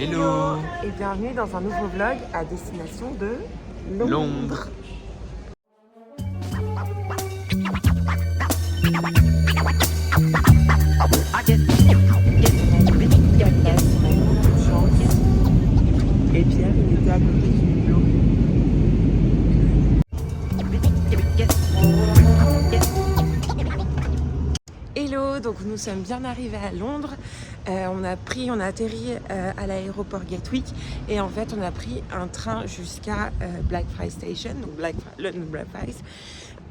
Hello et bienvenue dans un nouveau vlog à destination de Londres. Et Pierre, il était à côté du boulot. Hello, donc nous sommes bien arrivés à Londres. On a atterri à l'aéroport Gatwick et en fait on a pris un train jusqu'à Blackfriars Station, donc London Blackfriars.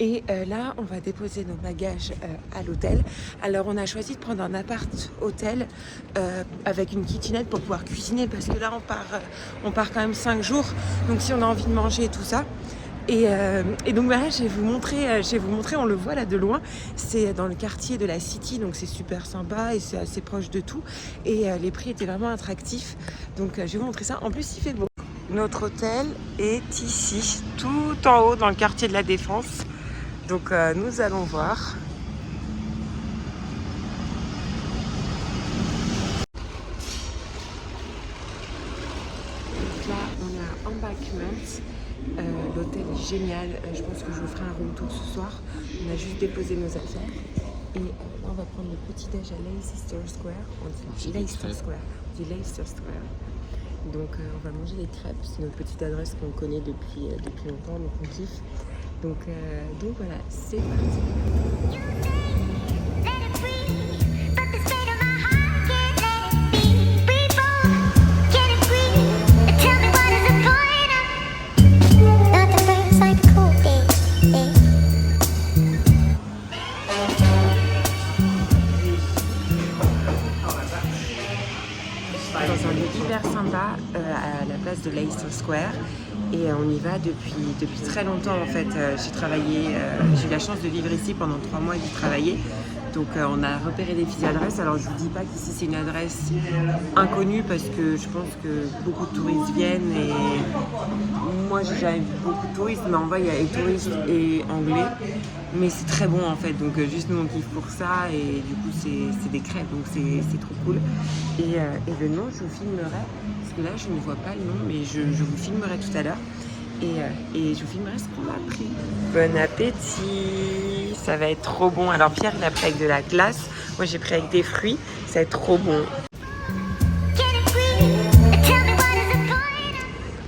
Et là, on va déposer nos bagages à l'hôtel. Alors, on a choisi de prendre un appart-hôtel avec une kitchenette pour pouvoir cuisiner parce que là, on part quand même 5 jours. Donc, si on a envie de manger et tout ça. Et donc, voilà, je vais vous montrer, on le voit là de loin. C'est dans le quartier de la City, donc c'est super sympa et c'est assez proche de tout. Et les prix étaient vraiment attractifs. Donc, je vais vous montrer ça. En plus, il fait beau. Notre hôtel est ici, tout en haut dans le quartier de la Défense. Donc nous allons voir. Donc là, on est à Embankment. L'hôtel est génial. Je pense que je vous ferai un room tour ce soir. On a juste déposé nos affaires. Et on va prendre le petit déj à Leicester Square. On dit Leicester Square. Donc on va manger des crêpes. C'est notre petite adresse qu'on connaît depuis longtemps, donc on kiffe. Donc voilà, c'est parti. Dans un lieu hyper sympa à la place de Leicester Square. Et on y va depuis très longtemps en fait. J'ai eu la chance de vivre ici pendant 3 mois et d'y travailler. Donc on a repéré des petites adresses. Alors je vous dis pas qu'ici c'est une adresse inconnue parce que je pense que beaucoup de touristes viennent et moi j'ai jamais vu beaucoup de touristes, mais en vrai il y a les touristes et anglais. Mais c'est très bon en fait, donc juste nous on kiffe pour ça et du coup c'est des crêpes, donc c'est trop cool. Et le nom je vous filmerai, parce que là je ne vois pas le nom, mais je vous filmerai tout à l'heure. Et je vous filmerai ce qu'on a pris. Bon appétit, ça va être trop bon. Alors Pierre il a pris avec de la glace, moi j'ai pris avec des fruits, ça va être trop bon.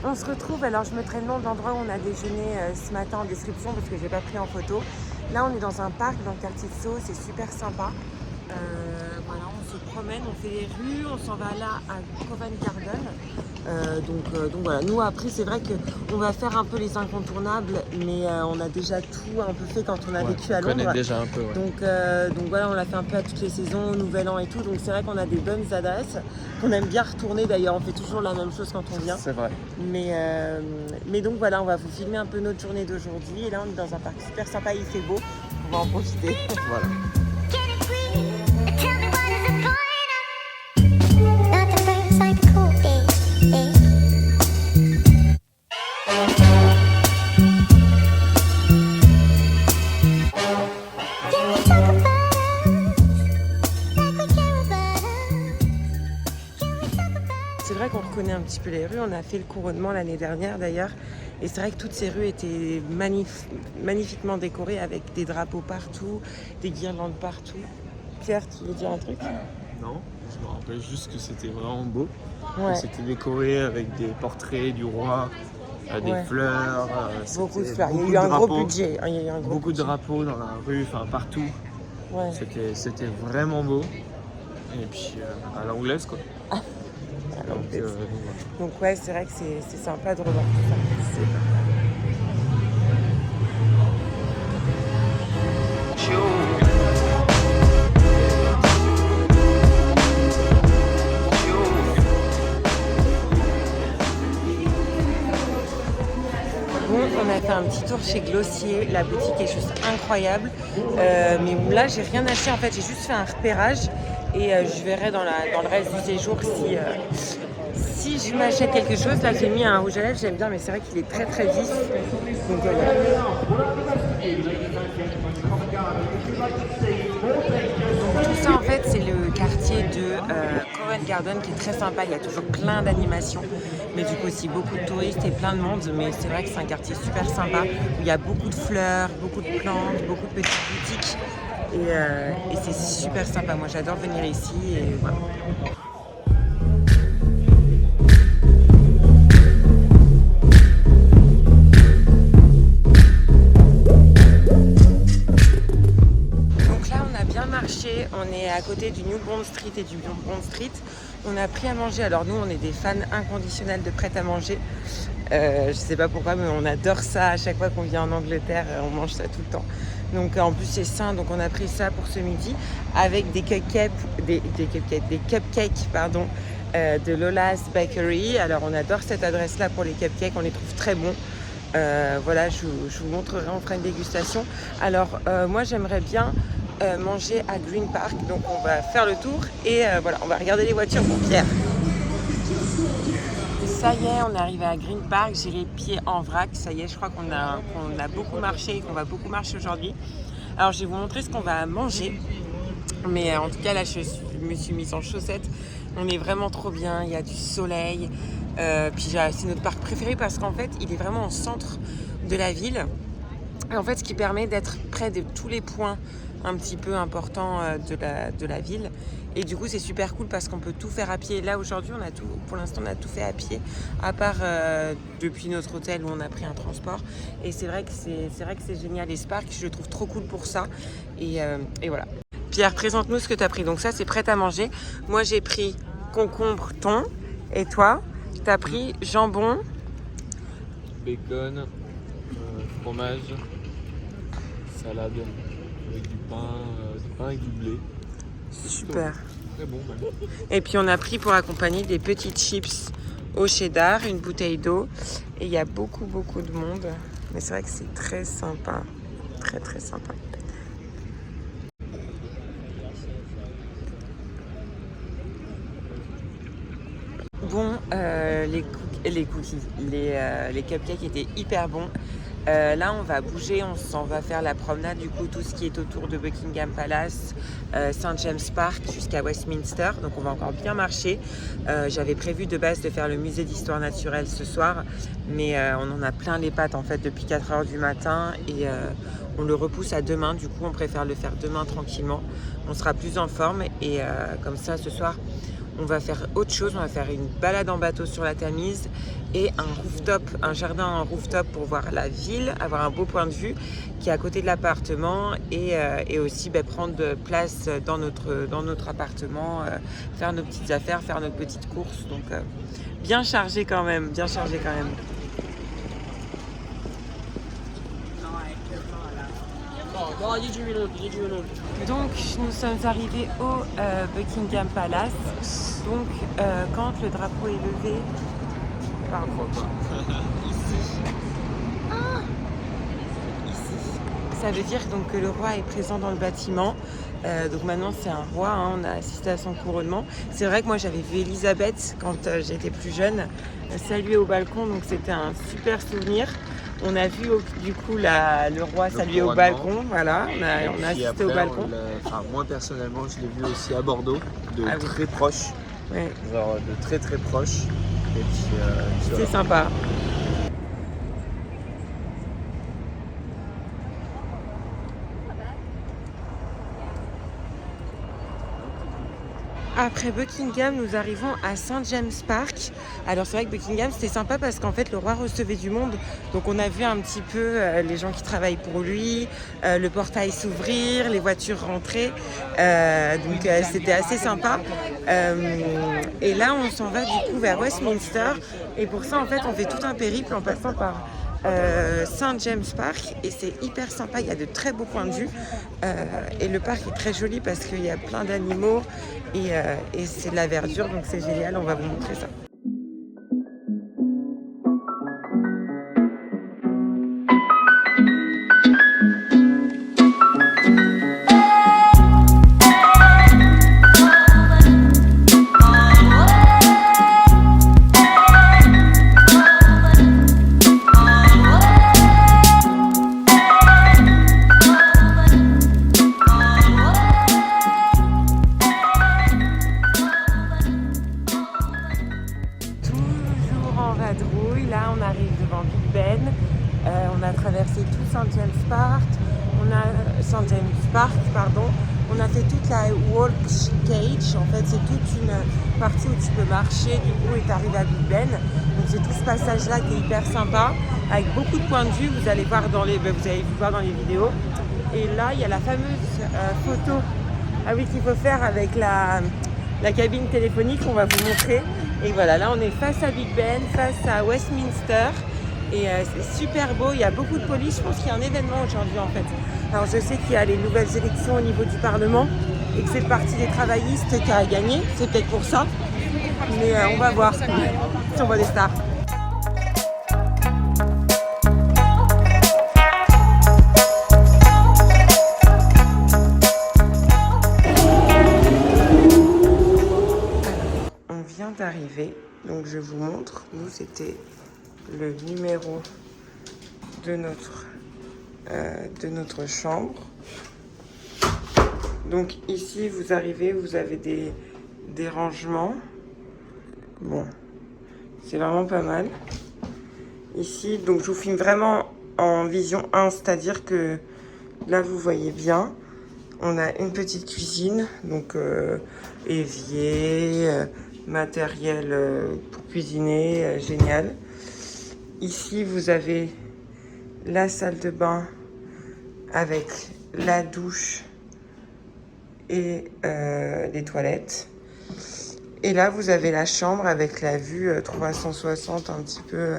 On se retrouve, alors je mettrai le nom de l'endroit où on a déjeuné ce matin en description parce que j'ai pas pris en photo. Là on est dans un parc dans le quartier de Sceaux, c'est super sympa. Voilà, on se promène, on fait les rues, on s'en va là à Covent Garden. Donc voilà, nous après c'est vrai qu'on va faire un peu les incontournables, mais on a déjà tout un peu fait quand on a vécu à Londres. On connaît déjà un peu, ouais. Donc voilà, on l'a fait un peu à toutes les saisons, au Nouvel An et tout. Donc c'est vrai qu'on a des bonnes adresses, qu'on aime bien retourner d'ailleurs. On fait toujours la même chose quand on vient. C'est vrai. Mais donc voilà, on va vous filmer un peu notre journée d'aujourd'hui. Et là on est dans un parc super sympa, il fait beau, on va en profiter. Voilà. C'est vrai qu'on reconnaît un petit peu les rues, on a fait le couronnement l'année dernière d'ailleurs, et c'est vrai que toutes ces rues étaient magnifiquement décorées avec des drapeaux partout, des guirlandes partout. Pierre, tu veux dire un truc? Non, je me rappelle juste que c'était vraiment beau. Ouais. C'était décoré avec des portraits du roi, des fleurs. Beaucoup de fleurs, il y a eu un gros budget. Beaucoup de drapeaux dans la rue, enfin partout. Ouais. C'était vraiment beau. Et puis à l'anglaise quoi. Voilà. Voilà. Donc ouais, c'est vrai que c'est sympa de revoir tout ça. C'est bon, on a fait un petit tour chez Glossier, la boutique est juste incroyable. Mais là, j'ai rien acheté en fait, j'ai juste fait un repérage et je verrai dans le reste du séjour si je m'achète quelque chose. Là, j'ai mis un rouge à lèvres, j'aime bien, mais c'est vrai qu'il est très très vif. Donc voilà. Donc tout ça en fait, c'est le quartier de Covent Garden qui est très sympa, il y a toujours plein d'animations, mais du coup aussi beaucoup de touristes et plein de monde, mais c'est vrai que c'est un quartier super sympa, où il y a beaucoup de fleurs, beaucoup de plantes, beaucoup de petites boutiques, et c'est super sympa. Moi j'adore venir ici, et voilà. On est à côté du New Bond Street et du Bond Street. On a pris à manger. Alors nous, on est des fans inconditionnels de prêt-à-manger. Je sais pas pourquoi, mais on adore ça. À chaque fois qu'on vient en Angleterre, on mange ça tout le temps. Donc en plus c'est sain. Donc on a pris ça pour ce midi avec des cupcakes, de Lola's Bakery. Alors on adore cette adresse-là pour les cupcakes. On les trouve très bons. Voilà, je vous montrerai. On fera une dégustation. Alors moi j'aimerais bien manger à Green Park, donc on va faire le tour et voilà, on va regarder les voitures pour Pierre. Ça y est, on est arrivé à Green Park, j'ai les pieds en vrac, ça y est, je crois qu'on a beaucoup marché et qu'on va beaucoup marcher aujourd'hui. Alors je vais vous montrer ce qu'on va manger, mais en tout cas là je me suis mise en chaussettes, on est vraiment trop bien, il y a du soleil, puis c'est notre parc préféré parce qu'en fait il est vraiment au centre de la ville, et en fait ce qui permet d'être près de tous les points un petit peu important de la ville, et du coup c'est super cool parce qu'on peut tout faire à pied. Là aujourd'hui pour l'instant on a tout fait à pied, à part depuis notre hôtel où on a pris un transport, et c'est vrai que c'est génial, et Spark je le trouve trop cool pour ça, et voilà. Pierre, présente-nous ce que tu as pris. Donc ça c'est prêt à manger. Moi j'ai pris concombre thon, et toi tu as pris jambon, bacon, fromage, salade avec du pain avec du blé. Super. Très bon même. Et puis on a pris pour accompagner des petites chips au cheddar, une bouteille d'eau, et il y a beaucoup de monde, mais c'est vrai que c'est très sympa, très sympa. Bon, les cookies, les cupcakes étaient hyper bons. Là on va bouger, on s'en va faire la promenade, du coup tout ce qui est autour de Buckingham Palace, St James Park jusqu'à Westminster, donc on va encore bien marcher. J'avais prévu de base de faire le musée d'histoire naturelle ce soir, mais on en a plein les pattes en fait depuis 4h du matin, et on le repousse à demain. Du coup on préfère le faire demain tranquillement, on sera plus en forme, et comme ça ce soir on va faire autre chose, on va faire une balade en bateau sur la Tamise et un jardin en rooftop pour voir la ville, avoir un beau point de vue qui est à côté de l'appartement, et aussi prendre place dans notre appartement, faire nos petites affaires, faire nos petites courses. Donc bien chargé quand même, Donc nous sommes arrivés au Buckingham Palace. Donc quand le drapeau est levé, ici, ça veut dire donc que le roi est présent dans le bâtiment. Donc maintenant c'est un roi, hein, on a assisté à son couronnement. C'est vrai que moi j'avais vu Elisabeth quand j'étais plus jeune, saluer au balcon, donc c'était un super souvenir. On a vu du coup le roi saluer au balcon, voilà, on a assisté après, au balcon. Moi personnellement je l'ai vu aussi à Bordeaux, très proche, genre de très proche. Et puis, c'est sympa. Après Buckingham, nous arrivons à St James Park. Alors c'est vrai que Buckingham c'était sympa parce qu'en fait le roi recevait du monde. Donc on a vu un petit peu les gens qui travaillent pour lui, le portail s'ouvrir, les voitures rentrer. Donc c'était assez sympa. Et là on s'en va du coup vers Westminster. Et pour ça en fait on fait tout un périple en passant par St James Park, et c'est hyper sympa, il y a de très beaux points de vue, et le parc est très joli parce qu'il y a plein d'animaux, et c'est de la verdure, donc c'est génial, on va vous montrer ça. March Cage. En fait, c'est toute une partie où tu peux marcher du coup et t'arrives à Big Ben. Donc c'est tout ce passage-là qui est hyper sympa, avec beaucoup de points de vue. Vous allez voir dans les, vous avez pu voir dans les vidéos. Et là, il y a la fameuse photo qu'il faut faire avec la cabine téléphonique qu'on va vous montrer. Et voilà, là on est face à Big Ben, face à Westminster. Et c'est super beau, il y a beaucoup de police. Je pense qu'il y a un événement aujourd'hui en fait. Alors je sais qu'il y a les nouvelles élections au niveau du Parlement et que c'est le parti des travaillistes qui a gagné. C'est peut-être pour ça. Mais on va voir si on voit des stars. D'arriver, donc je vous montre. Nous, c'était le numéro de notre chambre. Donc ici, vous arrivez, vous avez des rangements. Bon, c'est vraiment pas mal. Ici, donc je vous filme vraiment en vision 1, c'est-à-dire que là, vous voyez bien. On a une petite cuisine, donc évier, matériel pour cuisiner, génial. Ici, vous avez la salle de bain avec la douche et les toilettes. Et là, vous avez la chambre avec la vue 360, un petit peu,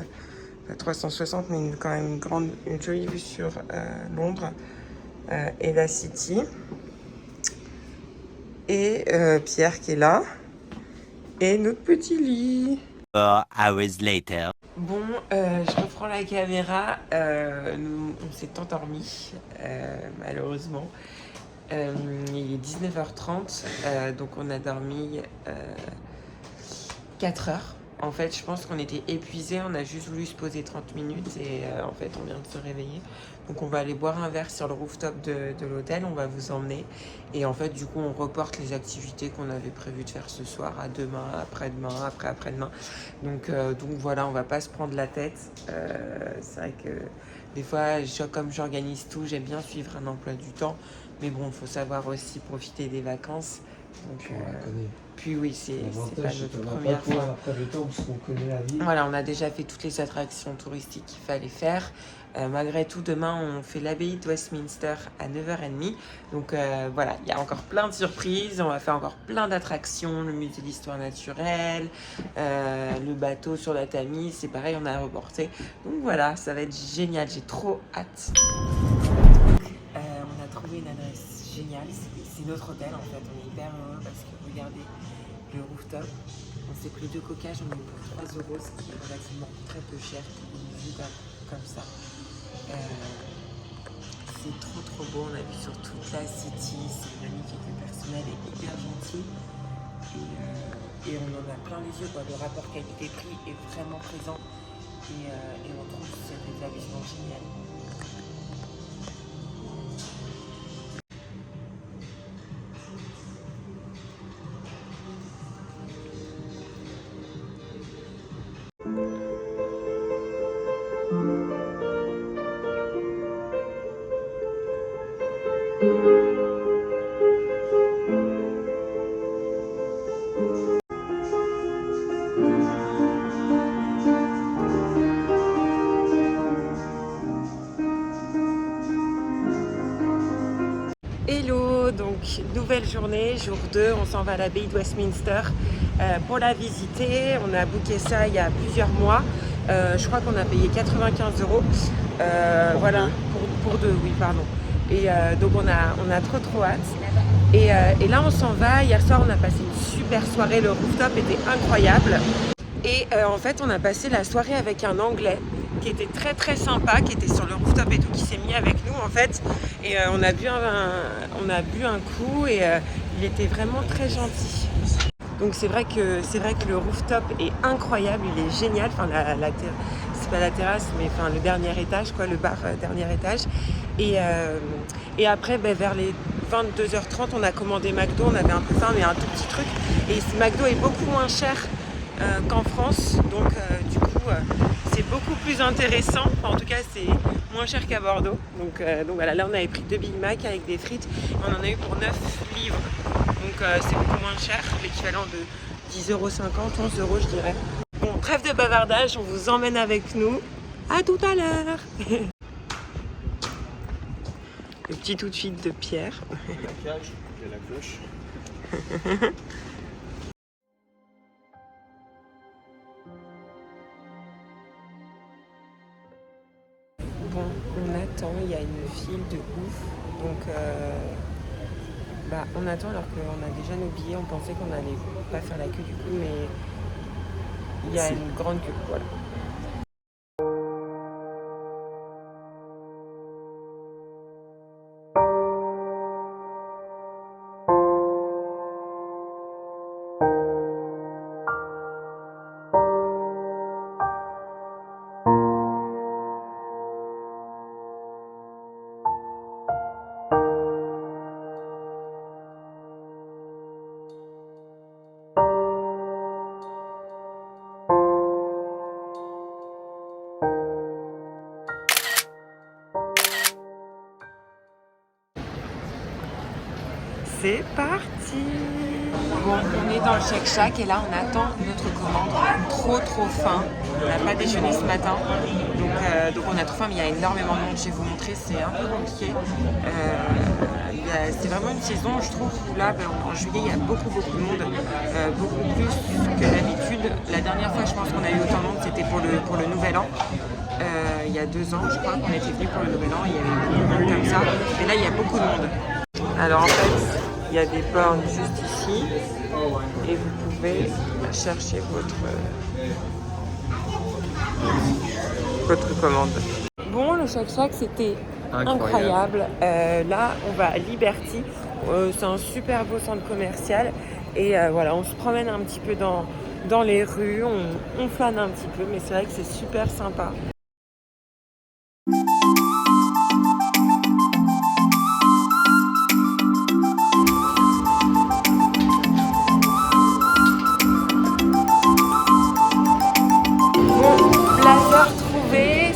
pas 360, mais quand même une jolie vue sur Londres et la City. Et Pierre qui est là. Et notre petit lit. 4 hours later. Bon, je reprends la caméra. On s'est endormi, malheureusement. Il est 19h30, donc on a dormi 4 heures. En fait, je pense qu'on était épuisés, on a juste voulu se poser 30 minutes et en fait, on vient de se réveiller. Donc, on va aller boire un verre sur le rooftop de l'hôtel, on va vous emmener. Et en fait, du coup, on reporte les activités qu'on avait prévu de faire ce soir à demain, après-demain, après-après-demain. Donc voilà, on va pas se prendre la tête. C'est vrai que des fois, comme j'organise tout, j'aime bien suivre un emploi du temps. Mais bon, il faut savoir aussi profiter des vacances. Donc, puis oui, c'est pas notre première fois. Après le temps, parce qu'on connaît la ville. Voilà, on a déjà fait toutes les attractions touristiques qu'il fallait faire. Malgré tout, demain, on fait l'abbaye de Westminster à 9h30. Donc voilà, il y a encore plein de surprises. On va faire encore plein d'attractions. Le musée d'histoire naturelle, le bateau sur la Tamise, c'est pareil, on a reporté. Donc voilà, ça va être génial. J'ai trop hâte. On a trouvé une adresse géniale. C'est notre hôtel en fait. On est hyper heureux parce que regardez le rooftop. On s'est pris 2 coca, j'en ai eu pour 3 €, ce qui est relativement très peu cher pour une vue comme ça. C'est trop beau, on a vu sur toute la city, c'est magnifique, le personnel est hyper gentil et on en a plein les yeux, quoi. Le rapport qualité-prix est vraiment présent et on trouve cet établissement génial. Hello, donc nouvelle journée, jour 2, on s'en va à l'abbaye de Westminster pour la visiter. On a booké ça il y a plusieurs mois. Je crois qu'on a payé 95 €. Voilà, pour 2, oui, pardon. Et donc on a trop hâte. Et là on s'en va. Hier soir on a passé une super soirée, le rooftop était incroyable. Et en fait on a passé la soirée avec un Anglais qui était très sympa, qui était sur le rooftop et tout, qui s'est mis avec nous en fait. Et on a bu un coup et il était vraiment très gentil. Donc c'est vrai que le rooftop est incroyable, il est génial. Enfin c'est pas la terrasse, mais enfin le dernier étage, quoi, le bar dernier étage. Et après, vers les 22h30, on a commandé McDo. On avait un peu faim, mais un tout petit truc. Et ce McDo est beaucoup moins cher qu'en France, donc du coup c'est beaucoup plus intéressant. Enfin, en tout cas c'est moins cher qu'à Bordeaux. Donc voilà, là on avait pris 2 Big Mac avec des frites. On en a eu pour 9 livres. Donc c'est beaucoup moins cher, l'équivalent de 10,50 €, 11 € je dirais. Bon, trêve de bavardage, on vous emmène avec nous. À tout à l'heure. Le petit outfit de Pierre. La cage et la cloche. Bon, on attend, il y a une file de ouf. Donc, on attend alors qu'on a déjà nos billets. On pensait qu'on allait pas faire la queue du coup, mais il y a une grande queue. Voilà. C'est parti! Bon, on est dans le Shake Shack et là on attend notre commande. On a trop faim. On n'a pas déjeuné ce matin. Donc on a trop faim, mais il y a énormément de monde. Je vais vous montrer, c'est un peu compliqué. C'est vraiment une saison, je trouve, où là, en juillet, il y a beaucoup de monde. Beaucoup plus que d'habitude. La dernière fois, je pense qu'on a eu autant de monde, c'était pour le Nouvel An. Il y a 2 ans, je crois qu'on était venu pour le Nouvel An. Il y avait beaucoup de monde comme ça. Et là, il y a beaucoup de monde. Alors en fait, il y a des bornes juste ici et vous pouvez chercher votre commande. Bon, le Shake Shack, c'était incroyable. Là, on va à Liberty. C'est un super beau centre commercial. Et voilà, on se promène un petit peu dans les rues, on flâne un petit peu, mais c'est vrai que c'est super sympa.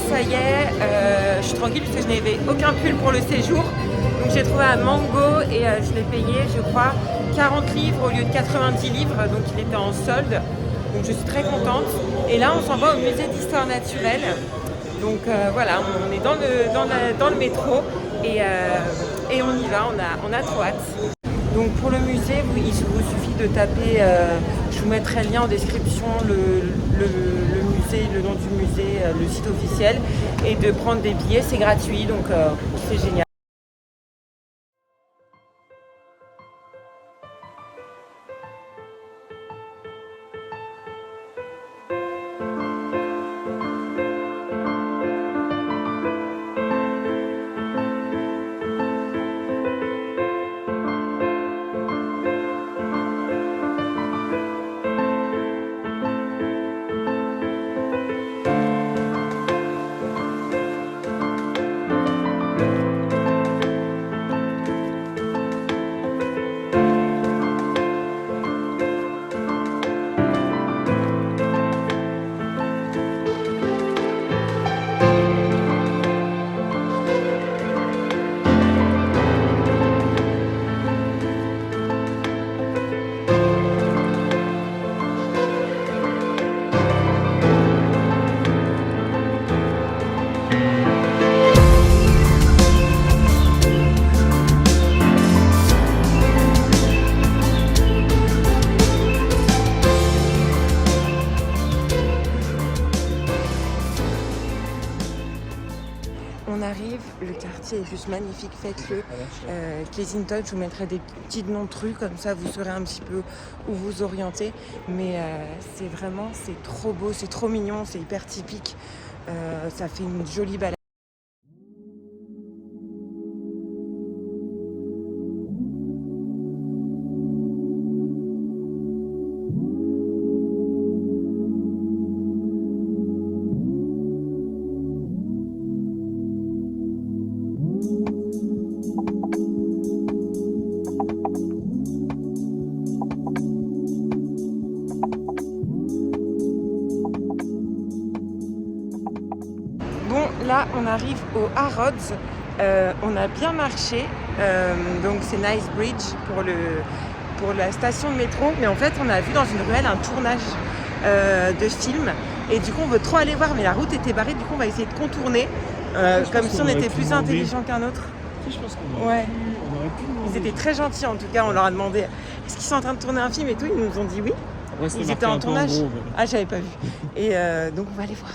Ça y est, je suis tranquille parce que je n'avais aucun pull pour le séjour. Donc j'ai trouvé un Mango et je l'ai payé, je crois, 40 livres au lieu de 90 livres. Donc il était en solde. Donc je suis très contente. Et là, on s'en va au musée d'histoire naturelle. Donc voilà, on est dans le métro et on y va, on a trop hâte. Donc pour le musée, il vous suffit de taper, je vous mettrai le lien en description, le nom du musée, le site officiel, et de prendre des billets, c'est gratuit, donc c'est génial. Le quartier est juste magnifique, faites-le. Kensington, je vous mettrai des petits noms de rues, comme ça vous saurez un petit peu où vous orienter. Mais c'est trop beau, c'est trop mignon, c'est hyper typique. Ça fait une jolie balade. Là, on arrive au Harrods. On a bien marché. Donc, c'est Nice Bridge pour pour la station de métro, mais en fait on a vu dans une ruelle un tournage de film et du coup on veut trop aller voir, mais la route était barrée, du coup on va essayer de contourner comme si on était plus intelligent qu'un autre. Je pense qu'on aurait pu demander. Ils étaient très gentils en tout cas, on leur a demandé est-ce qu'ils sont en train de tourner un film et tout, ils nous ont dit oui. Après, Ils étaient en tournage. Ah, j'avais pas vu. Et donc on va aller voir.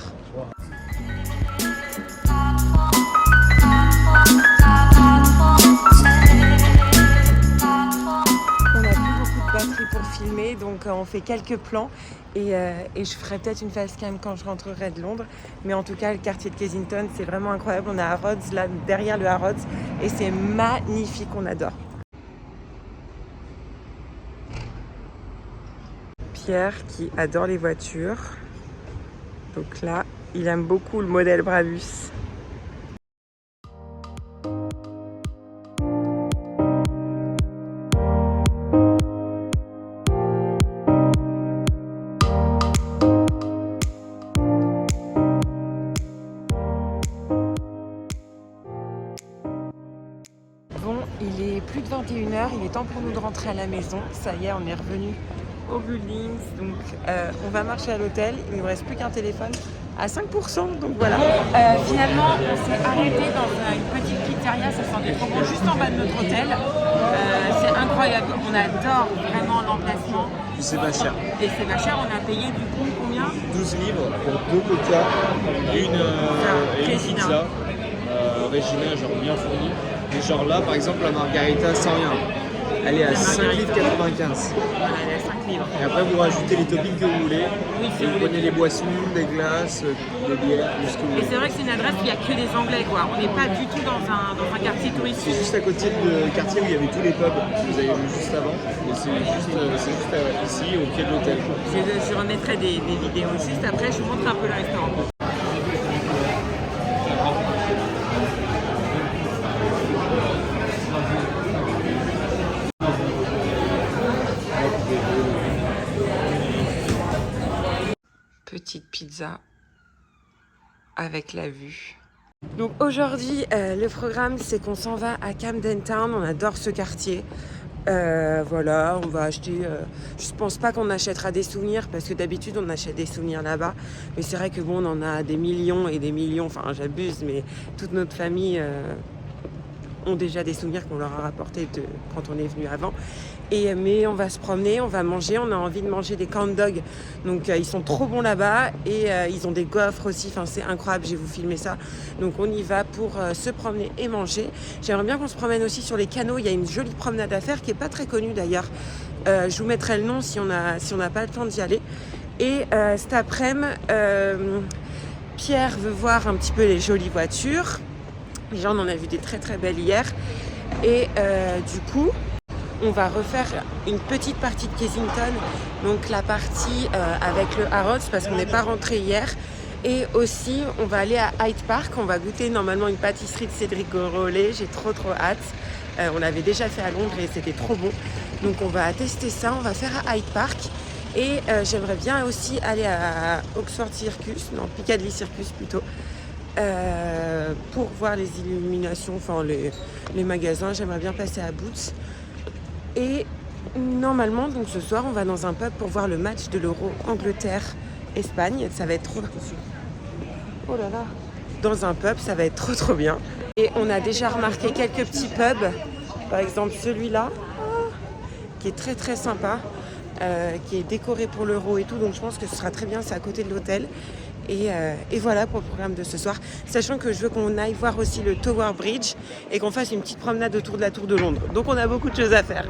On a plus beaucoup de batterie pour filmer, donc on fait quelques plans et je ferai peut-être une facecam quand je rentrerai de Londres. Mais en tout cas, le quartier de Kensington, c'est vraiment incroyable. On est à Harrods, là derrière le Harrods, et c'est magnifique, on adore. Pierre qui adore les voitures. Donc là, il aime beaucoup le modèle Brabus. Bon, il est plus de 21h, il est temps pour nous de rentrer à la maison. Ça y est, on est revenu au buildings, donc on va marcher à l'hôtel. Il ne nous reste plus qu'un téléphone à 5%, donc voilà. Finalement, on s'est arrêté dans une petite pizzeria, ça sentait trop bon, juste en bas de notre hôtel. C'est incroyable, on adore vraiment l'emplacement. C'est pas cher. Et c'est pas cher, on a payé du coup combien? 12 livres pour 2 coca et une pizza. Regina, genre bien fournie. Et genre là, par exemple, la margarita sans rien. Elle est à 5 livres 95. Voilà, elle est à 5 livres. Et après, vous rajoutez les toppings que vous voulez. Oui, et vous prenez les boissons, des glaces, des bières, tout ce que vous Et voulez. c'est vrai que c'est une adresse où il n'y a que des Anglais, quoi. On n'est pas du tout dans un quartier touristique. C'est juste à côté du quartier où il y avait tous les pubs que vous avez vu juste avant. Et c'est juste ici, au pied de l'hôtel. Je remettrai des vidéos juste après, je vous montre un peu le restaurant. Petite pizza avec la vue. Donc aujourd'hui, le programme, c'est qu'on s'en va à Camden Town. On adore ce quartier. Voilà, on va acheter... je pense pas qu'on achètera des souvenirs parce que d'habitude, on achète des souvenirs là-bas. Mais c'est vrai que bon, on en a des millions et des millions. Enfin, j'abuse, mais toute notre famille ont déjà des souvenirs qu'on leur a rapportés quand on est venu avant. Mais on va se promener, on va manger, on a envie de manger des corn dogs. Donc ils sont trop bons là-bas et ils ont des gaufres aussi, enfin c'est incroyable, je vais vous filmer ça. Donc on y va pour se promener et manger. J'aimerais bien qu'on se promène aussi sur les canaux, il y a une jolie promenade à faire qui n'est pas très connue d'ailleurs. Je vous mettrai le nom si on n'a pas le temps d'y aller. Et cet après-midi, Pierre veut voir un petit peu les jolies voitures. Déjà on en a vu des très très belles hier. Et du coup... on va refaire une petite partie de Kensington, donc la partie avec le Harrods parce qu'on n'est pas rentré hier. Et aussi, on va aller à Hyde Park, on va goûter normalement une pâtisserie de Cédric Grolet, j'ai trop hâte. On l'avait déjà fait à Londres et c'était trop bon. Donc on va tester ça, on va faire à Hyde Park. Et j'aimerais bien aussi aller à Oxford Circus, non Piccadilly Circus plutôt, pour voir les illuminations, enfin les magasins. J'aimerais bien passer à Boots. Et normalement, donc ce soir, on va dans un pub pour voir le match de l'Euro Angleterre-Espagne. Ça va être trop... Oh là là. Dans un pub, ça va être trop bien. Et on a déjà remarqué quelques petits pubs. Par exemple, celui-là, qui est très sympa, qui est décoré pour l'Euro et tout. Donc je pense que ce sera très bien, c'est à côté de l'hôtel. Et voilà pour le programme de ce soir. Sachant que je veux qu'on aille voir aussi le Tower Bridge et qu'on fasse une petite promenade autour de la Tour de Londres. Donc on a beaucoup de choses à faire.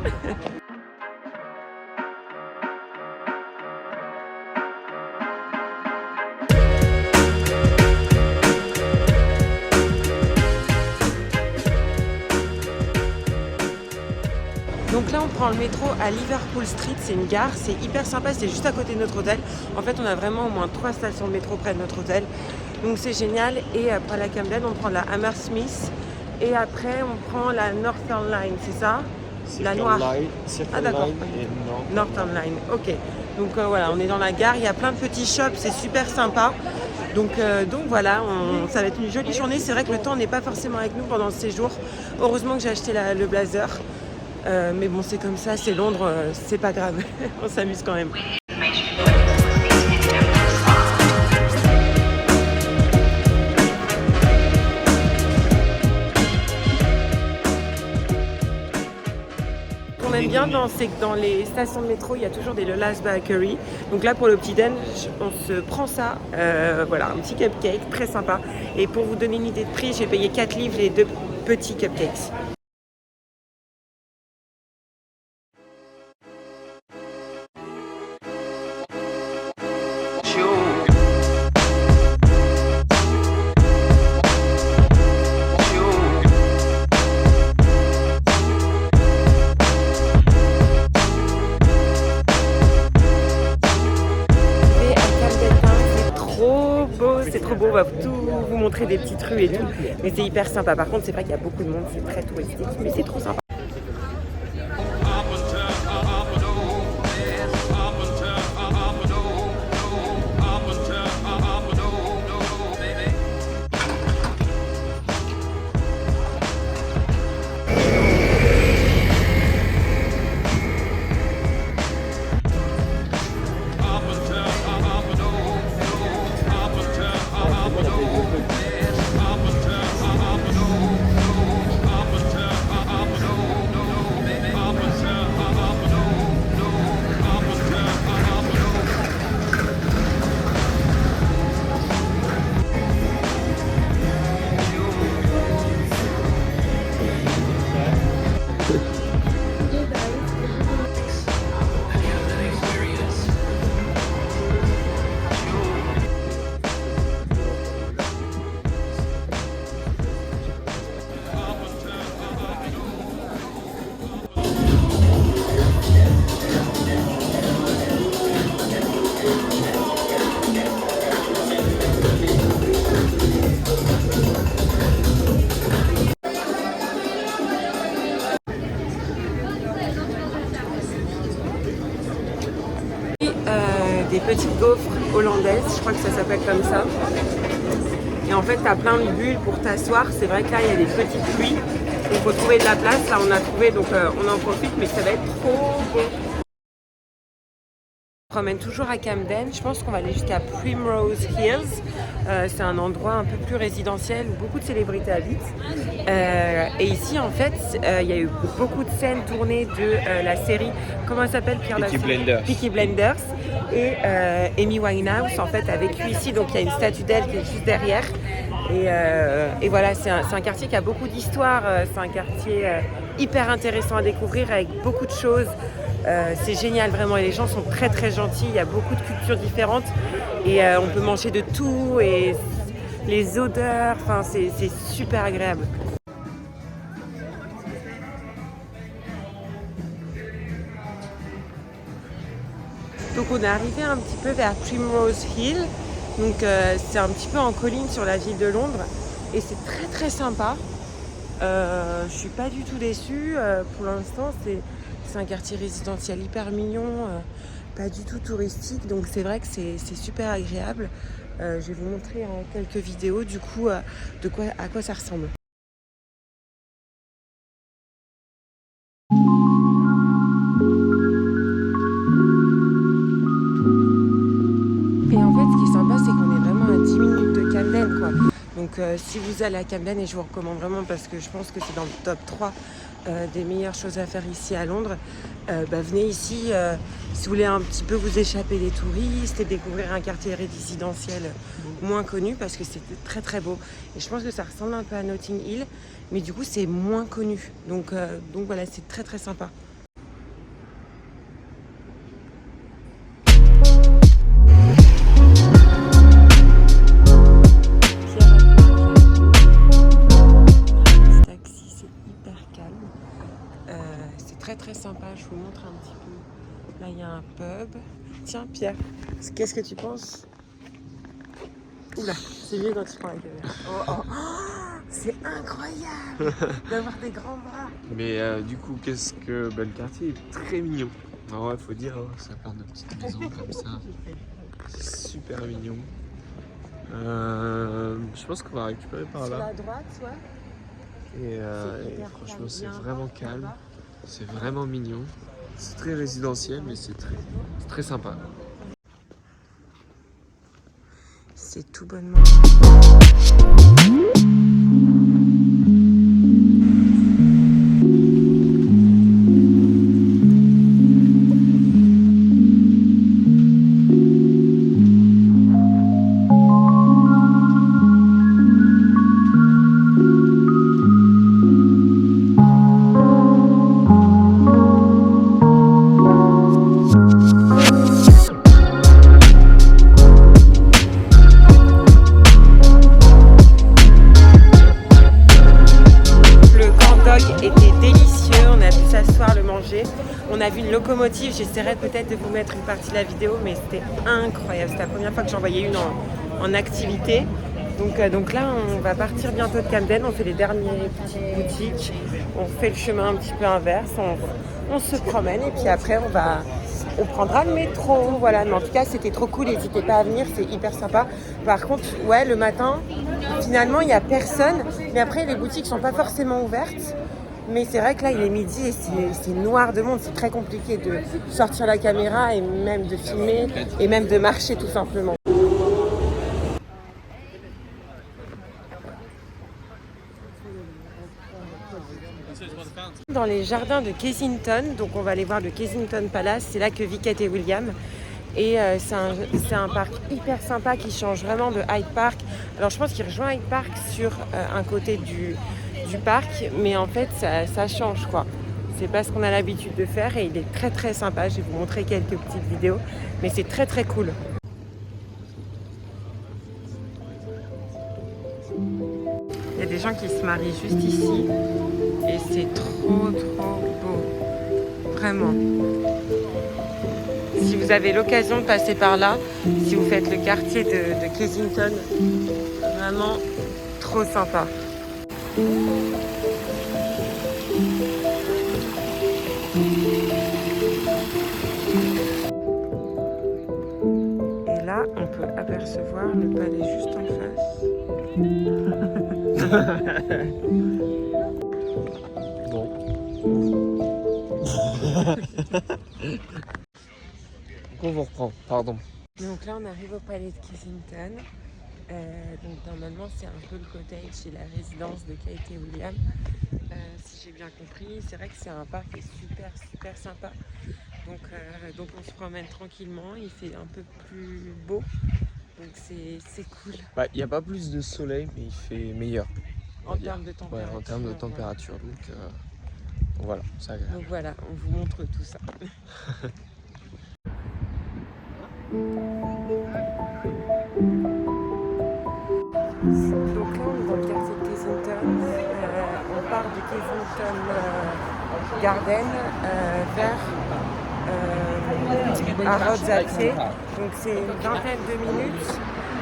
Donc là, on prend le métro à Liverpool Street, c'est une gare, c'est hyper sympa, c'est juste à côté de notre hôtel. En fait, on a vraiment au moins 3 stations de métro près de notre hôtel, donc c'est génial. Et après la Camden, on prend la Hammersmith et après on prend la Northern Line, c'est ça? La noire. Ah d'accord. Northern Line, ok. Donc voilà, on est dans la gare, il y a plein de petits shops, c'est super sympa. Donc voilà, ça va être une jolie journée. C'est vrai que le temps n'est pas forcément avec nous pendant ce séjour. Heureusement que j'ai acheté le blazer. Mais bon, c'est comme ça, c'est Londres, c'est pas grave. On s'amuse quand même. Ce qu'on aime bien, c'est que dans les stations de métro, il y a toujours des Lola's Bakery. Donc là, pour le petit déj, on se prend ça. Voilà, un petit cupcake, très sympa. Et pour vous donner une idée de prix, j'ai payé 4 livres les 2 petits cupcakes. C'est trop beau, on va tout vous montrer des petites rues et tout, mais c'est hyper sympa. Par contre, c'est vrai qu'il y a beaucoup de monde, c'est très touristique, mais c'est trop sympa. Des petites gaufres hollandaises, je crois que ça s'appelle comme ça. Et en fait, tu as plein de bulles pour t'asseoir. C'est vrai que là, il y a des petites pluies. Il faut trouver de la place. Là, on a trouvé, donc on en profite, mais ça va être trop beau. On se promène toujours à Camden. Je pense qu'on va aller jusqu'à Primrose Hills. C'est un endroit un peu plus résidentiel où beaucoup de célébrités habitent. Et ici, en fait, il y a eu beaucoup de scènes tournées de la série, comment elle s'appelle, Pierre? Peaky Blinders. Peaky Blinders. Et Amy Winehouse, en fait, a vécu ici. Donc, il y a une statue d'elle qui est juste derrière. Et voilà, c'est un quartier qui a beaucoup d'histoire. C'est un quartier hyper intéressant à découvrir avec beaucoup de choses. C'est génial vraiment et les gens sont très très gentils, il y a beaucoup de cultures différentes et on peut manger de tout et les odeurs, enfin c'est super agréable. Donc on est arrivé un petit peu vers Primrose Hill, donc c'est un petit peu en colline sur la ville de Londres et c'est très très sympa. Je suis pas du tout déçue, pour l'instant c'est un quartier résidentiel hyper mignon, pas du tout touristique, donc c'est vrai que c'est super agréable. Je vais vous montrer en quelques vidéos du coup à quoi ça ressemble. Et en fait, ce qui est sympa, c'est qu'on est vraiment à 10 minutes de Camden, quoi. Donc si vous allez à Camden, et je vous recommande vraiment parce que je pense que c'est dans le top 3 des meilleures choses à faire ici à Londres, venez ici si vous voulez un petit peu vous échapper des touristes et découvrir un quartier résidentiel moins connu parce que c'est très très beau. Et je pense que ça ressemble un peu à Notting Hill, mais du coup c'est moins connu. Donc voilà, c'est très très sympa. Très sympa, je vous montre un petit peu. Là il y a un pub. Tiens Pierre, qu'est-ce que tu penses? Oula, c'est mieux quand tu prends la caméra. Oh. C'est incroyable d'avoir des grands bras. Mais du coup, qu'est-ce que le quartier est très mignon. Alors ouais, faut dire, ça a plein de petites maisons comme ça. C'est super mignon. Je pense qu'on va récupérer par là. Sur la droite, ouais. Et franchement, c'est vraiment calme. C'est vraiment mignon. C'est très résidentiel, mais c'est très sympa. C'est tout bonnement. On a vu une locomotive, j'essaierai peut-être de vous mettre une partie de la vidéo, mais c'était incroyable. C'était la première fois que j'en voyais une en activité. Donc là, on va partir bientôt de Camden, on fait les dernières petites boutiques, on fait le chemin un petit peu inverse, on se promène et puis après on prendra le métro. Voilà, mais en tout cas, c'était trop cool, n'hésitez pas à venir, c'est hyper sympa. Par contre, ouais, le matin, finalement, il n'y a personne, mais après, les boutiques sont pas forcément ouvertes. Mais c'est vrai que là il est midi et c'est noir de monde, c'est très compliqué de sortir la caméra et même de filmer et même de marcher tout simplement. Dans les jardins de Kensington, donc on va aller voir le Kensington Palace, c'est là que vit Kate et William. Et c'est un parc hyper sympa qui change vraiment de Hyde Park. Alors je pense qu'il rejoint Hyde Park sur un côté du parc, mais en fait ça change quoi. C'est pas ce qu'on a l'habitude de faire et il est très très sympa. Je vais vous montrer quelques petites vidéos, mais c'est très très cool. Il y a des gens qui se marient juste ici et c'est trop beau, vraiment. Si vous avez l'occasion de passer par là, si vous faites le quartier de Kensington, vraiment trop sympa. Et là, on peut apercevoir le palais juste en face. Bon. On vous reprend, pardon. Donc là, on arrive au palais de Kensington. Donc normalement, c'est un peu le cottage et la résidence de Kate et William. Si j'ai bien compris, c'est vrai que c'est un parc qui est super sympa. Donc on se promène tranquillement, il fait un peu plus beau, donc c'est cool. Bah, il n'y a pas plus de soleil, mais il fait meilleur. En termes de température. Ouais, en termes de température. Donc voilà, c'est agréable. Donc voilà, on vous montre tout ça. Donc là, on est dans le quartier de Kensington. On part du Kensington Garden vers Harrods à pied. Donc c'est une vingtaine de minutes.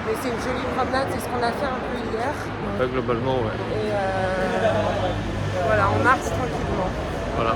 Mais c'est une jolie promenade, c'est ce qu'on a fait un peu hier. Ouais, globalement, ouais. Et voilà, on marche tranquillement. Voilà.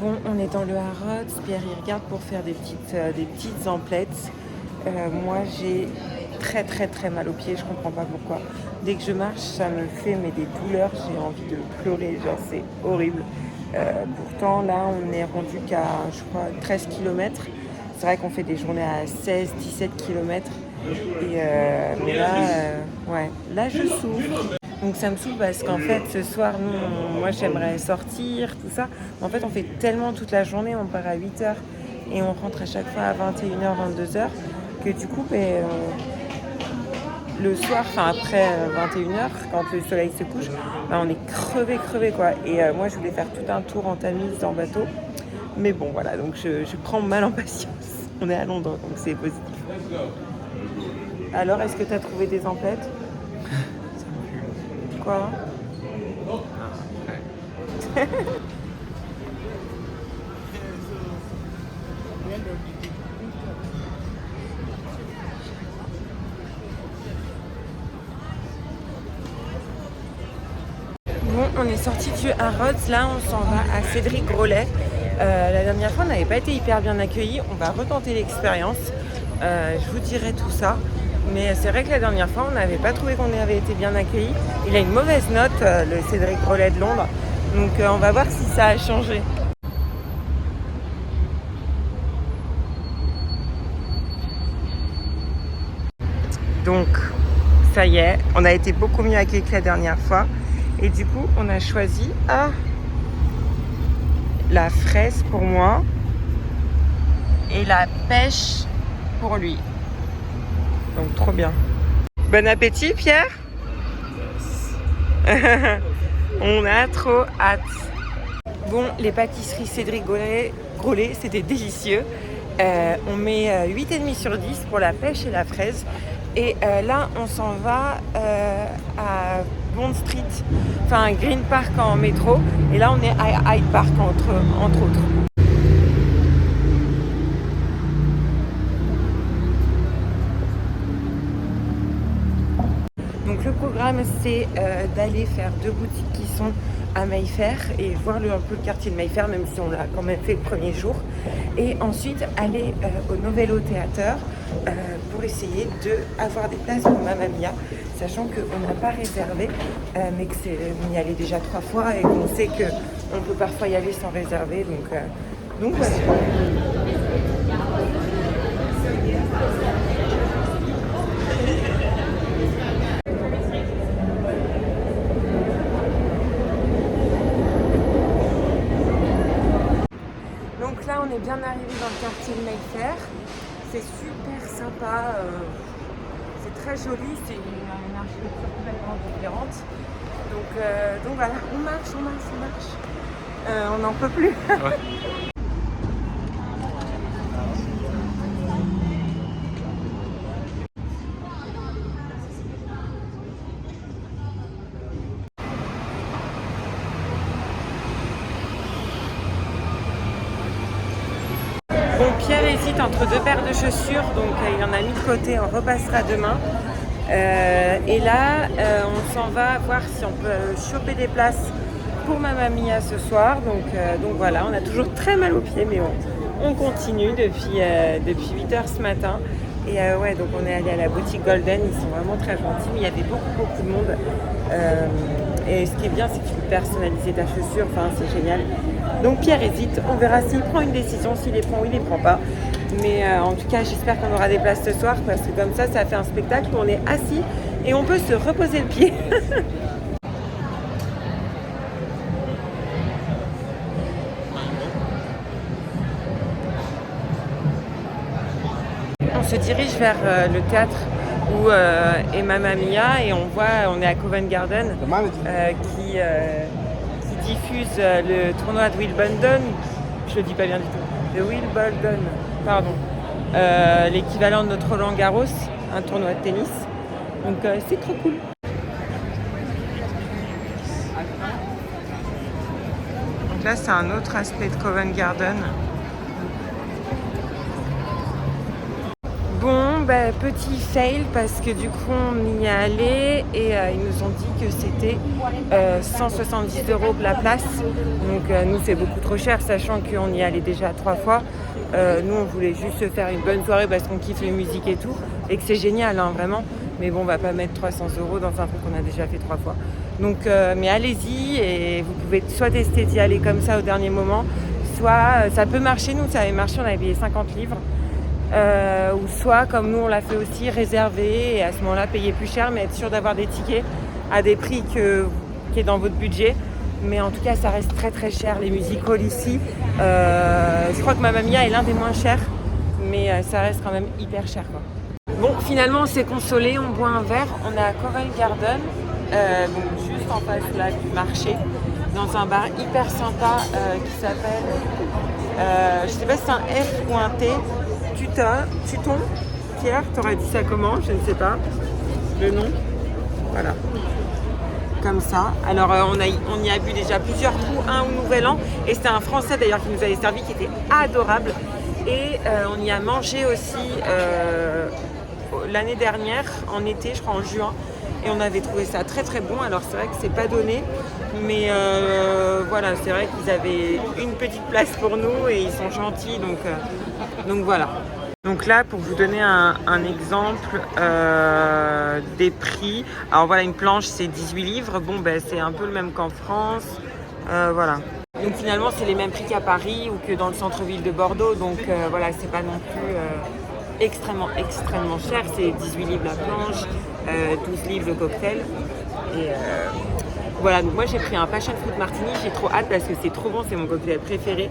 Bon, on est dans le Harrods. Pierre il regarde pour faire des petites emplettes. Moi j'ai très mal aux pieds, je comprends pas pourquoi. Dès que je marche, ça me fait des douleurs, j'ai envie de pleurer, genre c'est horrible. Pourtant là on est rendu qu'à je crois 13 km. C'est vrai qu'on fait des journées à 16-17 km. Mais là je souffre. Donc ça me saoule parce qu'en fait ce soir moi j'aimerais sortir, tout ça. En fait on fait tellement toute la journée, on part à 8h et on rentre à chaque fois à 21h, 22h. que du coup, le soir, enfin après 21h, quand le soleil se couche, on est crevé quoi. Et moi, je voulais faire tout un tour en Tamise en bateau. Mais bon, voilà, donc je prends mal en patience. On est à Londres, donc c'est positif. Alors, est-ce que tu as trouvé des emplettes? Quoi? Bon, on est sorti du Harrods, là on s'en va à Cédric Grolet. La dernière fois on n'avait pas été hyper bien accueillis, on va retenter l'expérience. Je vous dirai tout ça. Mais c'est vrai que la dernière fois on n'avait pas trouvé qu'on avait été bien accueillis. Il a une mauvaise note, le Cédric Grolet de Londres. Donc on va voir si ça a changé. Donc ça y est, on a été beaucoup mieux accueillis que la dernière fois. Et du coup, on a choisi la fraise pour moi et la pêche pour lui. Donc trop bien. Bon appétit, Pierre. On a trop hâte. Bon, les pâtisseries Cédric Grolet, c'était délicieux. On met 8,5 sur 10 pour la pêche et la fraise. Et là, on s'en va à Bond Street, enfin Green Park en métro. Et là, on est à Hyde Park, entre autres. Donc le programme, c'est d'aller faire 2 boutiques qui sont à Mayfair et voir un peu le quartier de Mayfair, même si on l'a quand même fait le premier jour. Et ensuite, aller au Novello Theatre pour essayer d'avoir des places pour Mamma Mia, sachant qu'on n'a pas réservé, mais qu'on y allait déjà 3 fois et qu'on sait qu'on peut parfois y aller sans réserver. Donc voilà. Donc là, on est bien arrivé dans le quartier de Mayfair. C'est super sympa. C'est très joli. C'est une architecture complètement différente. Donc voilà, on marche. On n'en peut plus. Ouais. Bon, Pierre hésite entre 2 paires de chaussures, donc il en a mis de côté, on repassera demain. Et là, on s'en va voir si on peut choper des places pour Mamma Mia ce soir. Donc voilà, on a toujours très mal aux pieds, mais on continue depuis 8h ce matin. Et ouais, donc on est allé à la boutique Golden, ils sont vraiment très gentils, mais il y avait beaucoup de monde. Et ce qui est bien, c'est que tu peux personnaliser ta chaussure, enfin c'est génial. Donc Pierre hésite, on verra s'il prend une décision, s'il les prend ou il les prend pas. Mais en tout cas, j'espère qu'on aura des places ce soir, parce que comme ça fait un spectacle où on est assis et on peut se reposer le pied. On se dirige vers le théâtre où est Mamma Mia et on est à Covent Garden qui diffuse le tournoi de Wimbledon. Je le dis pas bien du tout. De Wimbledon, pardon. L'équivalent de notre Roland Garros, un tournoi de tennis. Donc c'est trop cool. Donc là c'est un autre aspect de Covent Garden. Bon, petit fail parce que du coup on y est allé et ils nous ont dit que c'était 170 € la place. Donc nous c'est beaucoup trop cher, sachant qu'on y allait déjà 3 fois. Nous on voulait juste se faire une bonne soirée parce qu'on kiffe les musiques et tout et que c'est génial hein, vraiment. Mais bon, on va pas mettre 300 € dans un truc qu'on a déjà fait 3 fois. Donc mais allez-y et vous pouvez soit tester d'y aller comme ça au dernier moment, soit ça peut marcher. Nous ça avait marché, on avait payé 50 livres. Ou soit comme nous on l'a fait aussi, réserver et à ce moment-là payer plus cher mais être sûr d'avoir des tickets à des prix qui est dans votre budget. Mais en tout cas ça reste très très cher les musicals ici. Je crois que Mamma Mia est l'un des moins chers, mais ça reste quand même hyper cher quoi. Bon, finalement, on s'est consolé, on boit un verre. On est à Covent Garden, donc juste en face là du marché, dans un bar hyper sympa qui s'appelle, je sais pas si c'est un F ou un T, Tuton. Pierre, t'aurais dit ça comment? Je ne sais pas. Le nom. Voilà. Comme ça. Alors on y a bu déjà plusieurs coups, un au Nouvel An, et c'était un Français d'ailleurs qui nous avait servi, qui était adorable. Et on y a mangé aussi l'année dernière, en été, je crois en juin, et on avait trouvé ça très très bon. Alors c'est vrai que c'est pas donné, mais voilà, c'est vrai qu'ils avaient une petite place pour nous et ils sont gentils, donc voilà. Donc là, pour vous donner un exemple des prix, alors voilà, une planche c'est 18 livres, bon ben c'est un peu le même qu'en France, voilà. Donc finalement c'est les mêmes prix qu'à Paris ou que dans le centre-ville de Bordeaux, donc voilà, c'est pas non plus extrêmement cher, c'est 18 livres la planche, 12 livres le cocktail, et voilà, donc moi j'ai pris un passion fruit martini, j'ai trop hâte parce que c'est trop bon, c'est mon cocktail préféré.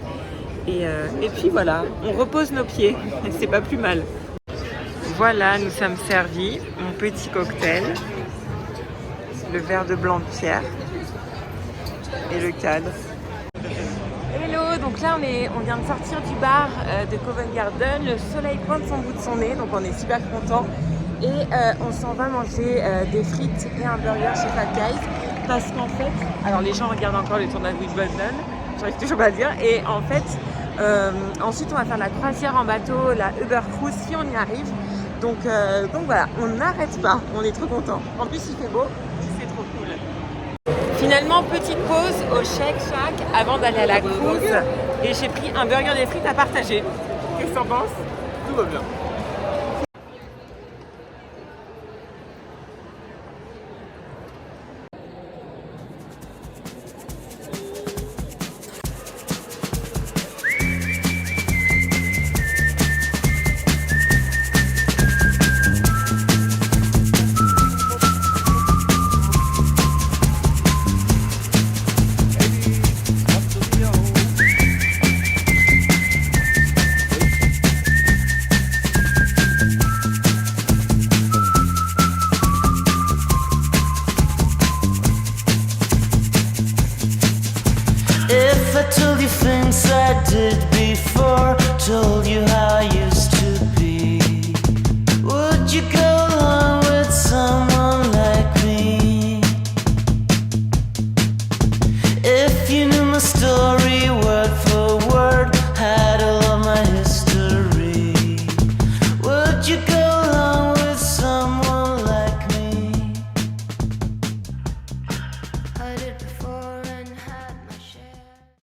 Et puis voilà, on repose nos pieds, c'est pas plus mal. Voilà, nous sommes servis, mon petit cocktail, le verre de blanc de Pierre et le cadre. Hello, donc là on vient de sortir du bar de Covent Garden, le soleil pointe son bout de son nez, donc on est super contents. Et on s'en va manger des frites et un burger chez Fat Guys, parce qu'en fait, alors les gens regardent encore le tournage Wimbledon, j'arrive toujours pas à le dire, et en fait, ensuite on va faire la croisière en bateau, la Uber Cruise si on y arrive. Donc voilà, on n'arrête pas, on est trop contents. En plus il fait beau, c'est trop cool. Finalement, petite pause au Shake Shack avant d'aller à la cruise, et j'ai pris un burger des frites à partager. Qu'est-ce que t'en penses? Tout va bien. If I told you things I did before, told you how I used to be, would you go along with someone like me? If you knew my story